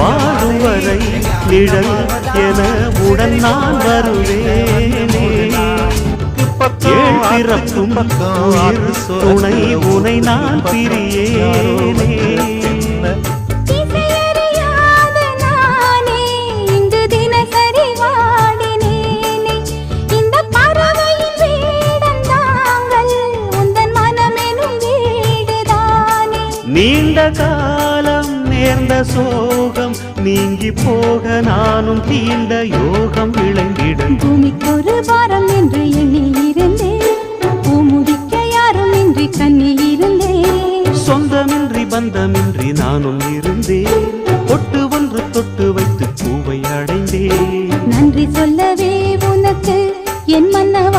வாழும் வரை நிழல் என உடன் நான் வருவேனே. பிறப்பும் துணை உனை நான் பிரியேனே. நீண்ட காலம் நேர்ந்த சோகம் நீங்கி போக நானும் தீண்ட யோகம் விளங்கிட. பூமிக்கொரு வாரம் என்று எண்ணி இருந்தேன், பூமுடிக்க யாரும் இன்றி கண்ணி இருந்தேன். சொந்தமின்றி பந்தமின்றி நானும் இருந்தேன், பொட்டு ஒன்று தொட்டு வைத்து பூவை அடைந்தேன். நன்றி சொல்லவே உனக்கு என் மன்னவ